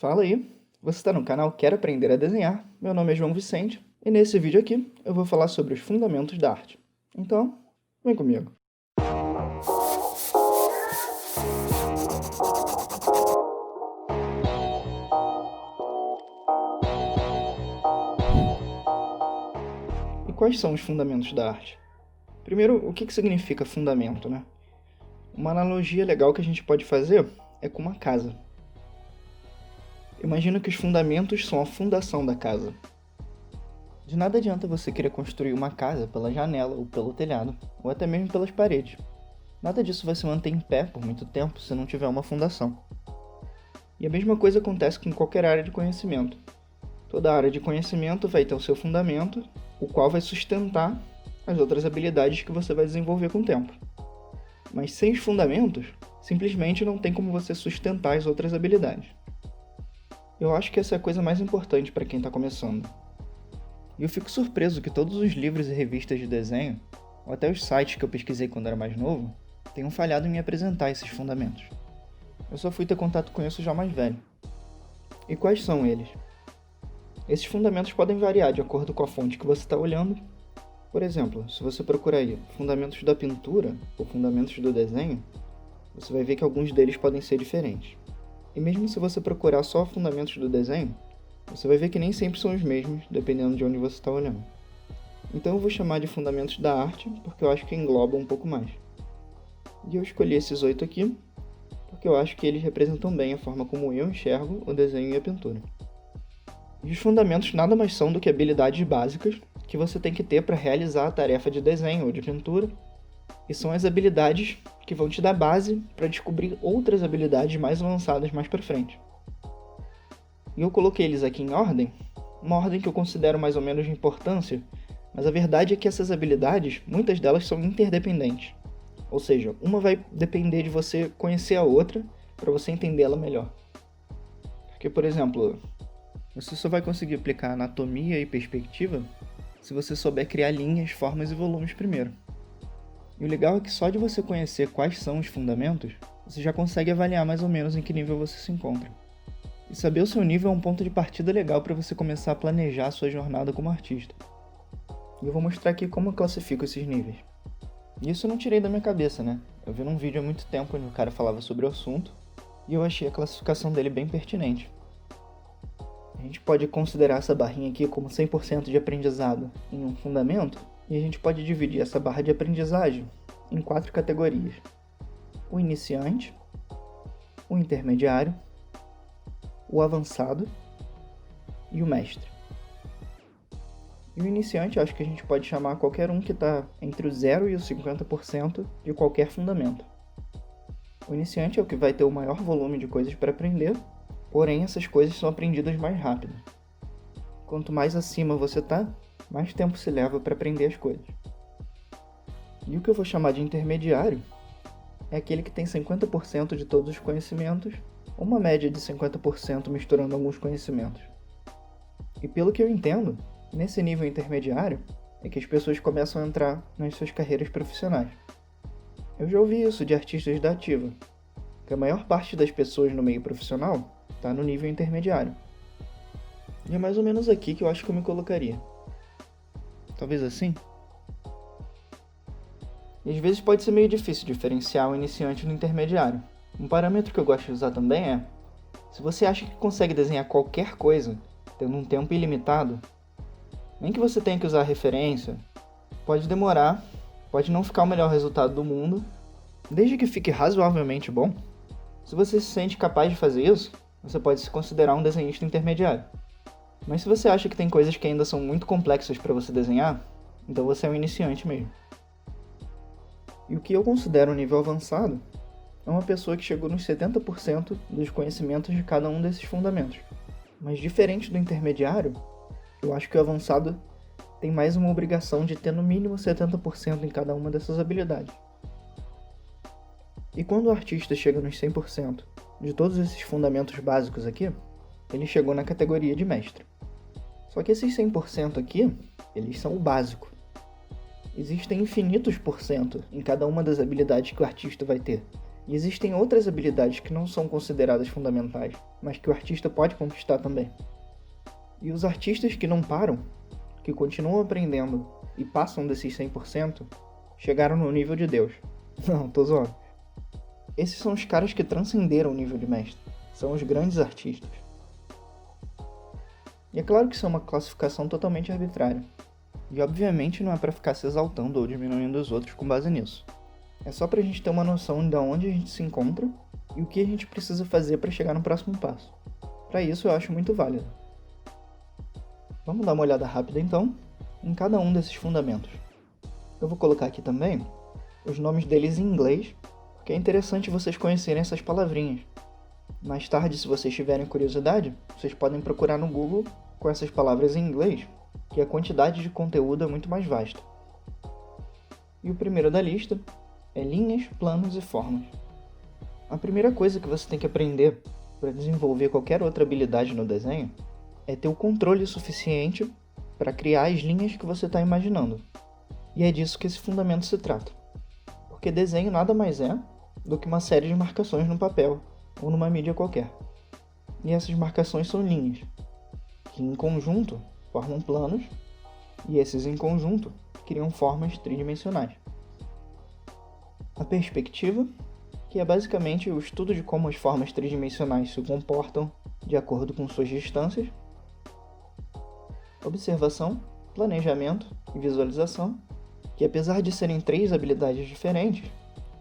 Fala aí, você está no canal Quero Aprender a Desenhar? Meu nome é João Vicente e nesse vídeo aqui eu vou falar sobre os fundamentos da arte. Então, vem comigo. E quais são os fundamentos da arte? Primeiro, o que significa fundamento, né? Uma analogia legal que a gente pode fazer é com uma casa. Imagina que os fundamentos são a fundação da casa. De nada adianta você querer construir uma casa pela janela ou pelo telhado, ou até mesmo pelas paredes. Nada disso vai se manter em pé por muito tempo se não tiver uma fundação. E a mesma coisa acontece com qualquer área de conhecimento. Toda área de conhecimento vai ter o seu fundamento, o qual vai sustentar as outras habilidades que você vai desenvolver com o tempo. Mas sem os fundamentos, simplesmente não tem como você sustentar as outras habilidades. Eu acho que essa é a coisa mais importante para quem está começando. E eu fico surpreso que todos os livros e revistas de desenho, ou até os sites que eu pesquisei quando era mais novo, tenham falhado em me apresentar esses fundamentos. Eu só fui ter contato com isso já mais velho. E quais são eles? Esses fundamentos podem variar de acordo com a fonte que você está olhando. Por exemplo, se você procurar aí fundamentos da pintura ou fundamentos do desenho, você vai ver que alguns deles podem ser diferentes. E mesmo se você procurar só fundamentos do desenho, você vai ver que nem sempre são os mesmos, dependendo de onde você está olhando. Então eu vou chamar de fundamentos da arte, porque eu acho que engloba um pouco mais. E eu escolhi esses 8 aqui, porque eu acho que eles representam bem a forma como eu enxergo o desenho e a pintura. E os fundamentos nada mais são do que habilidades básicas que você tem que ter para realizar a tarefa de desenho ou de pintura, e são as habilidades que vão te dar base para descobrir outras habilidades mais avançadas mais para frente. E eu coloquei eles aqui em ordem, uma ordem que eu considero mais ou menos de importância, mas a verdade é que essas habilidades, muitas delas são interdependentes. Ou seja, uma vai depender de você conhecer a outra para você entendê-la melhor. Porque, por exemplo, você só vai conseguir aplicar anatomia e perspectiva se você souber criar linhas, formas e volumes primeiro. E o legal é que só de você conhecer quais são os fundamentos, você já consegue avaliar mais ou menos em que nível você se encontra. E saber o seu nível é um ponto de partida legal para você começar a planejar a sua jornada como artista. E eu vou mostrar aqui como eu classifico esses níveis. E isso eu não tirei da minha cabeça, né? Eu vi num vídeo há muito tempo onde o cara falava sobre o assunto, e eu achei a classificação dele bem pertinente. A gente pode considerar essa barrinha aqui como 100% de aprendizado em um fundamento, e a gente pode dividir essa barra de aprendizagem em 4 categorias: o iniciante, o intermediário, o avançado e o mestre. E o iniciante eu acho que a gente pode chamar qualquer um que está entre o 0 e o 50% de qualquer fundamento. O iniciante é o que vai ter o maior volume de coisas para aprender, porém essas coisas são aprendidas mais rápido. Quanto mais acima você está, mais tempo se leva para aprender as coisas. E o que eu vou chamar de intermediário é aquele que tem 50% de todos os conhecimentos, ou uma média de 50% misturando alguns conhecimentos. E pelo que eu entendo, nesse nível intermediário é que as pessoas começam a entrar nas suas carreiras profissionais. Eu já ouvi isso de artistas da ativa, que a maior parte das pessoas no meio profissional está no nível intermediário. E é mais ou menos aqui que eu acho que eu me colocaria. Talvez assim? E às vezes pode ser meio difícil diferenciar o iniciante do intermediário. Um parâmetro que eu gosto de usar também é: se você acha que consegue desenhar qualquer coisa, tendo um tempo ilimitado, nem que você tenha que usar referência, pode demorar, pode não ficar o melhor resultado do mundo, desde que fique razoavelmente bom. Se você se sente capaz de fazer isso, você pode se considerar um desenhista intermediário. Mas se você acha que tem coisas que ainda são muito complexas para você desenhar, então você é um iniciante mesmo. E o que eu considero um nível avançado é uma pessoa que chegou nos 70% dos conhecimentos de cada um desses fundamentos. Mas diferente do intermediário, eu acho que o avançado tem mais uma obrigação de ter no mínimo 70% em cada uma dessas habilidades. E quando o artista chega nos 100% de todos esses fundamentos básicos aqui, ele chegou na categoria de mestre. Só que esses 100% aqui, eles são o básico. Existem infinitos por cento em cada uma das habilidades que o artista vai ter. E existem outras habilidades que não são consideradas fundamentais, mas que o artista pode conquistar também. E os artistas que não param, que continuam aprendendo e passam desses 100%, chegaram no nível de Deus. Não, tô zoando. Esses são os caras que transcenderam o nível de mestre. São os grandes artistas. E é claro que isso é uma classificação totalmente arbitrária. E obviamente não é para ficar se exaltando ou diminuindo os outros com base nisso. É só pra gente ter uma noção de onde a gente se encontra e o que a gente precisa fazer para chegar no próximo passo. Para isso eu acho muito válido. Vamos dar uma olhada rápida então em cada um desses fundamentos. Eu vou colocar aqui também os nomes deles em inglês, porque é interessante vocês conhecerem essas palavrinhas. Mais tarde, se vocês tiverem curiosidade, vocês podem procurar no Google com essas palavras em inglês, que a quantidade de conteúdo é muito mais vasta. E o primeiro da lista é linhas, planos e formas. A primeira coisa que você tem que aprender para desenvolver qualquer outra habilidade no desenho é ter o controle suficiente para criar as linhas que você está imaginando. E é disso que esse fundamento se trata. Porque desenho nada mais é do que uma série de marcações no papel ou numa mídia qualquer. E essas marcações são linhas, que em conjunto formam planos, e esses em conjunto criam formas tridimensionais. A perspectiva, que é basicamente o estudo de como as formas tridimensionais se comportam de acordo com suas distâncias. Observação, planejamento e visualização, que apesar de serem 3 habilidades diferentes,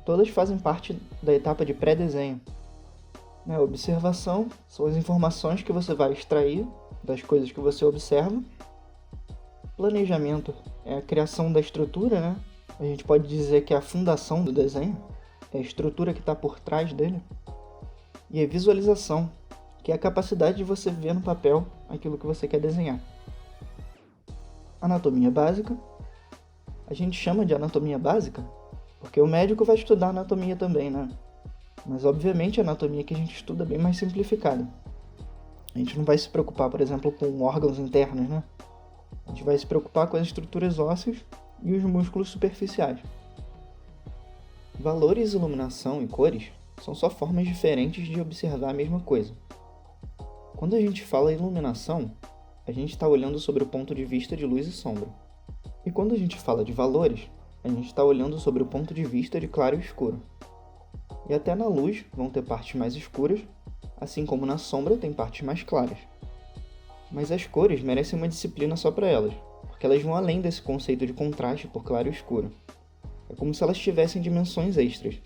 todas fazem parte da etapa de pré-desenho. A observação são as informações que você vai extrair das coisas que você observa. Planejamento é a criação da estrutura, né? A gente pode dizer que é a fundação do desenho, é a estrutura que está por trás dele. E a visualização, que é a capacidade de você ver no papel aquilo que você quer desenhar. Anatomia básica. A gente chama de anatomia básica porque o médico vai estudar anatomia também, né? Mas obviamente a anatomia que a gente estuda é bem mais simplificada. A gente não vai se preocupar, por exemplo, com órgãos internos, né? A gente vai se preocupar com as estruturas ósseas e os músculos superficiais. Valores, iluminação e cores são só formas diferentes de observar a mesma coisa. Quando a gente fala iluminação, a gente está olhando sobre o ponto de vista de luz e sombra. E quando a gente fala de valores, a gente está olhando sobre o ponto de vista de claro e escuro. E até na luz vão ter partes mais escuras, assim como na sombra tem partes mais claras. Mas as cores merecem uma disciplina só para elas, porque elas vão além desse conceito de contraste por claro e escuro. É como se elas tivessem dimensões extras,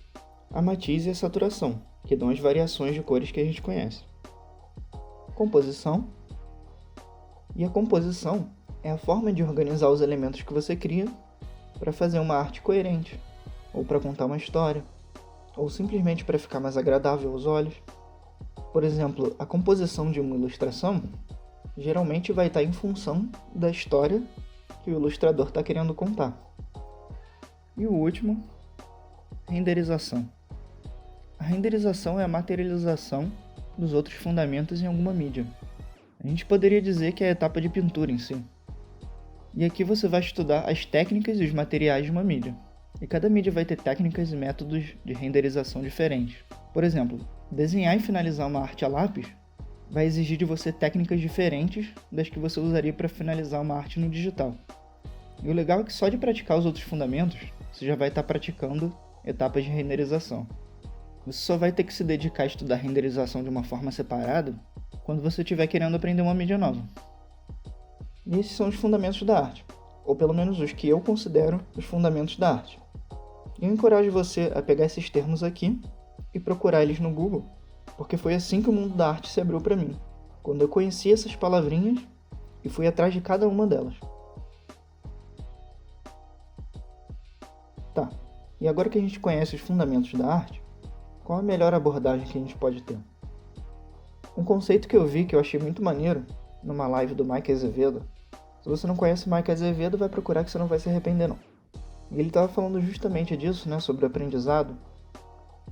a matiz e a saturação, que dão as variações de cores que a gente conhece. Composição. E a composição é a forma de organizar os elementos que você cria para fazer uma arte coerente, ou para contar uma história, ou simplesmente para ficar mais agradável aos olhos. Por exemplo, a composição de uma ilustração geralmente vai estar em função da história que o ilustrador está querendo contar. E o último, renderização. A renderização é a materialização dos outros fundamentos em alguma mídia. A gente poderia dizer que é a etapa de pintura em si. E aqui você vai estudar as técnicas e os materiais de uma mídia. E cada mídia vai ter técnicas e métodos de renderização diferentes. Por exemplo, desenhar e finalizar uma arte a lápis vai exigir de você técnicas diferentes das que você usaria para finalizar uma arte no digital. E o legal é que só de praticar os outros fundamentos, você já vai estar praticando etapas de renderização. Você só vai ter que se dedicar a estudar renderização de uma forma separada quando você estiver querendo aprender uma mídia nova. E esses são os fundamentos da arte, ou pelo menos os que eu considero os fundamentos da arte. Eu encorajo você a pegar esses termos aqui e procurar eles no Google, porque foi assim que o mundo da arte se abriu para mim, quando eu conheci essas palavrinhas e fui atrás de cada uma delas. Tá, e agora que a gente conhece os fundamentos da arte, qual a melhor abordagem que a gente pode ter? Um conceito que eu vi que eu achei muito maneiro numa live do Mike Azevedo. Se você não conhece Mike Azevedo, vai procurar que você não vai se arrepender não. E ele estava falando justamente disso, né, sobre o aprendizado.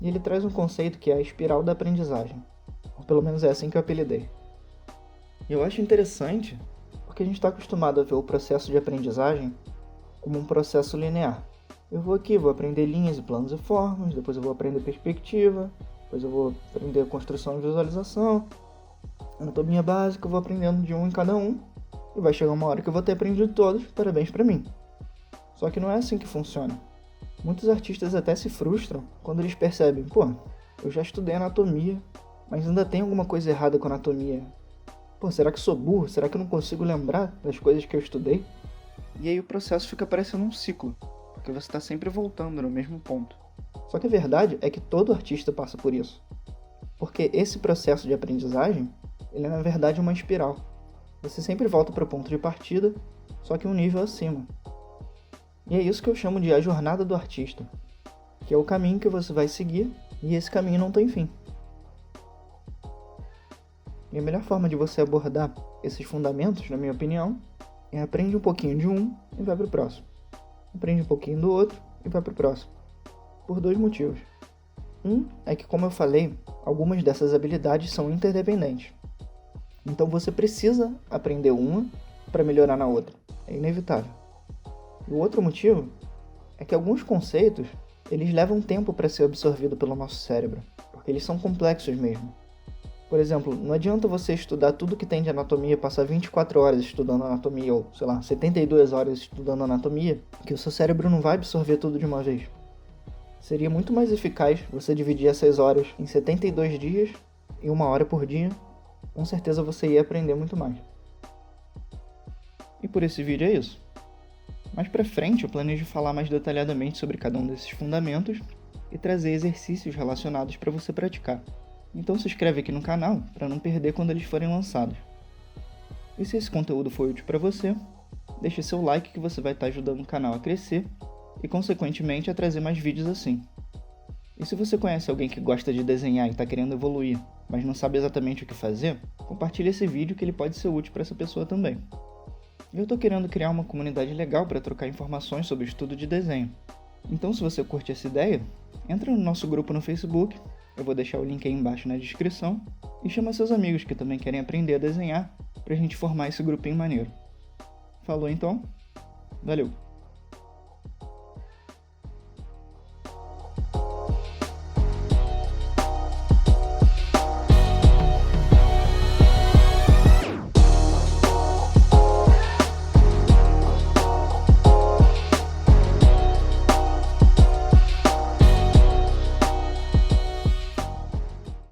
E ele traz um conceito que é a espiral da aprendizagem. Ou pelo menos é assim que eu apelidei. E eu acho interessante porque a gente está acostumado a ver o processo de aprendizagem como um processo linear. Eu vou aqui, vou aprender linhas e planos e formas, depois eu vou aprender perspectiva, depois eu vou aprender construção e visualização, anatomia básica, eu vou aprendendo de um em cada um, e vai chegar uma hora que eu vou ter aprendido todos, parabéns pra mim. Só que não é assim que funciona. Muitos artistas até se frustram quando eles percebem, pô, eu já estudei anatomia, mas ainda tem alguma coisa errada com a anatomia. Pô, será que sou burro? Será que eu não consigo lembrar das coisas que eu estudei? E aí o processo fica parecendo um ciclo, porque você está sempre voltando no mesmo ponto. Só que a verdade é que todo artista passa por isso. Porque esse processo de aprendizagem, ele é na verdade uma espiral. Você sempre volta para o ponto de partida, só que um nível acima. E é isso que eu chamo de a jornada do artista, que é o caminho que você vai seguir e esse caminho não tem fim. E a melhor forma de você abordar esses fundamentos, na minha opinião, é aprende um pouquinho de um e vai pro próximo. Aprende um pouquinho do outro e vai pro próximo. Por dois motivos. Um é que, como eu falei, algumas dessas habilidades são interdependentes. Então você precisa aprender uma para melhorar na outra. É inevitável. E o outro motivo é que alguns conceitos, eles levam tempo para ser absorvido pelo nosso cérebro, porque eles são complexos mesmo. Por exemplo, não adianta você estudar tudo que tem de anatomia, passar 24 horas estudando anatomia, ou, 72 horas estudando anatomia, que o seu cérebro não vai absorver tudo de uma vez. Seria muito mais eficaz você dividir essas horas em 72 dias e 1 hora por dia. Com certeza você ia aprender muito mais. E por esse vídeo é isso. Mais pra frente eu planejo falar mais detalhadamente sobre cada um desses fundamentos e trazer exercícios relacionados para você praticar. Então se inscreve aqui no canal para não perder quando eles forem lançados. E se esse conteúdo foi útil para você, deixe seu like que você vai estar ajudando o canal a crescer e consequentemente a trazer mais vídeos assim. E se você conhece alguém que gosta de desenhar e está querendo evoluir, mas não sabe exatamente o que fazer, compartilhe esse vídeo que ele pode ser útil para essa pessoa também. E eu estou querendo criar uma comunidade legal para trocar informações sobre o estudo de desenho. Então se você curte essa ideia, entra no nosso grupo no Facebook, eu vou deixar o link aí embaixo na descrição, e chama seus amigos que também querem aprender a desenhar, pra gente formar esse grupinho maneiro. Falou então? Valeu!